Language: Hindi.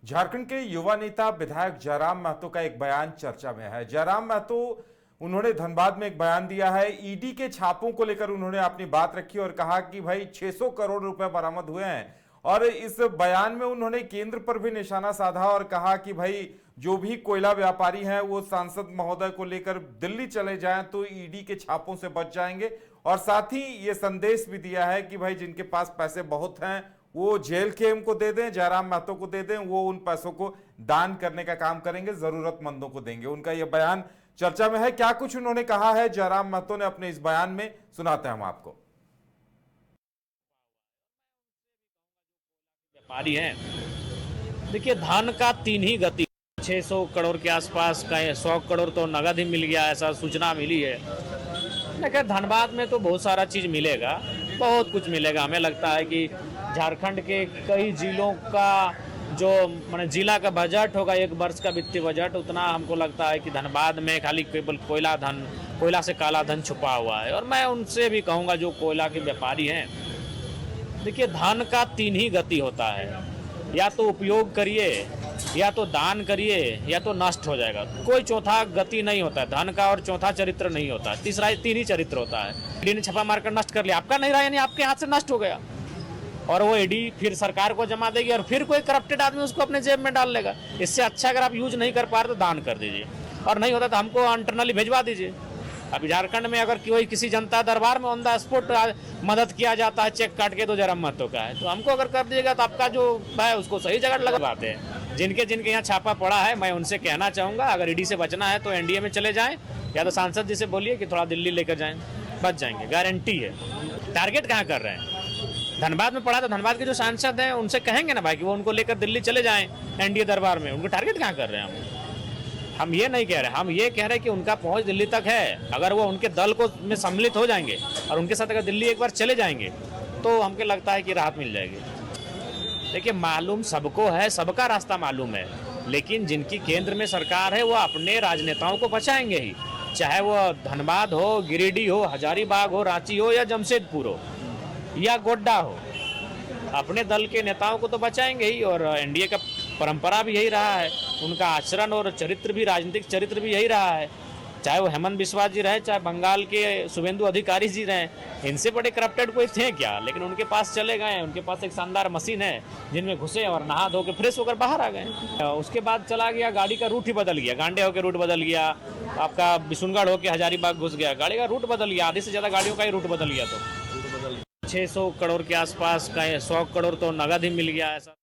झारखंड के युवा नेता विधायक जयराम महतो का एक बयान चर्चा में है। जयराम महतो उन्होंने धनबाद में एक बयान दिया है। ईडी के छापों को लेकर उन्होंने अपनी बात रखी और कहा कि भाई 600 करोड़ रुपए बरामद हुए हैं। और इस बयान में उन्होंने केंद्र पर भी निशाना साधा और कहा कि भाई जो भी कोयला व्यापारी हैं वो सांसद महोदय को लेकर दिल्ली चले जाएं तो ईडी के छापों से बच जाएंगे। और साथ ही ये संदेश भी दिया है कि भाई जिनके पास पैसे बहुत हैं वो जेल खेम को दे दें, जयराम महतो को दे दें, वो उन पैसों को दान करने का काम करेंगे, जरूरतमंदों को देंगे। उनका यह बयान चर्चा में है। क्या कुछ उन्होंने कहा है जयराम महतो ने अपने इस बयान में, सुनाते हैं हम आपको। व्यापारी हैं, देखिए धान का तीन ही गति, 600 करोड़ के आसपास का 100 करोड़ तो नगद ही मिल गया, ऐसा सूचना मिली है। लेकिन धनबाद में तो बहुत सारा चीज़ मिलेगा, बहुत कुछ मिलेगा। हमें लगता है कि झारखंड के कई जिलों का जो माने जिला का बजट होगा, एक वर्ष का वित्तीय बजट, उतना हमको लगता है कि धनबाद में खाली केवल कोयला से काला धन छुपा हुआ है। और मैं उनसे भी कहूँगा जो कोयला के व्यापारी हैं, देखिए धन का तीन ही गति होता है, या तो उपयोग करिए, या तो दान करिए, या तो नष्ट हो जाएगा। कोई चौथा गति नहीं होता है धन का, और चौथा चरित्र नहीं होता है। तीसरा तीन ही चरित्र होता है। ईडी ने छापा मारकर नष्ट कर लिया, आपका नहीं रहा यानी आपके हाथ से नष्ट हो गया, और वो ईडी फिर सरकार को जमा देगी और फिर कोई करप्टेड आदमी उसको अपने जेब में डाल लेगा। इससे अच्छा अगर आप यूज नहीं कर पा रहे तो दान कर दीजिए, और नहीं होता तो हमको इंटरनली भिजवा दीजिए। अभी झारखंड में अगर कोई किसी जनता दरबार में ऑन द स्पॉट मदद किया जाता है चेक काट के, तो जयराम महतो का है, तो हमको अगर कर दीजिएगा तो आपका जो है उसको सही जगह लगवाते हैं। जिनके यहाँ छापा पड़ा है, मैं उनसे कहना चाहूँगा अगर ईडी से बचना है तो एनडीए में चले जाएं, या तो सांसद जी से बोलिए कि थोड़ा दिल्ली लेकर जाएं, बच जाएंगे, गारंटी है। टारगेट कहाँ कर रहे हैं? धनबाद में पड़ा तो धनबाद के जो सांसद हैं उनसे कहेंगे ना भाई कि वो उनको लेकर दिल्ली चले जाएं एनडीए दरबार में। उनको टारगेट कहाँ कर रहे हैं? हम ये नहीं कह रहे, हम ये कह रहे हैं कि उनका पहुंच दिल्ली तक है। अगर वो उनके दल को में सम्मिलित हो जाएंगे और उनके साथ अगर दिल्ली एक बार चले जाएंगे तो हमको लगता है कि राहत मिल जाएगी। देखिए मालूम सबको है, सबका रास्ता मालूम है, लेकिन जिनकी केंद्र में सरकार है वो अपने राजनेताओं को बचाएंगे ही, चाहे वो धनबाद हो, गिरिडीह हो, हजारीबाग हो, रांची हो, या जमशेदपुर हो, या गोड्डा हो, अपने दल के नेताओं को तो बचाएंगे ही। और एनडीए का परंपरा भी यही रहा है, उनका आचरण और चरित्र भी, राजनीतिक चरित्र भी यही रहा है। चाहे वो हेमंत बिस्वा जी रहे, चाहे बंगाल के शुभेंदु अधिकारी जी रहे, इनसे बड़े करप्टेड कोई थे क्या? लेकिन उनके पास चले गए, उनके पास एक शानदार मशीन है जिनमें घुसे और नहा धो के फ्रेश होकर बाहर आ गए। उसके बाद चला गया, गाड़ी का रूट ही बदल गया, गांडे होकर रूट बदल गया, आपका बिशुनगढ़ होकर हजारीबाग घुस गया, गाड़ी का रूट बदल गया, आधी से ज़्यादा गाड़ियों का ही रूट बदल गया। तो 600 करोड़ के आसपास का 100 करोड़ तो नगद ही मिल गया, ऐसा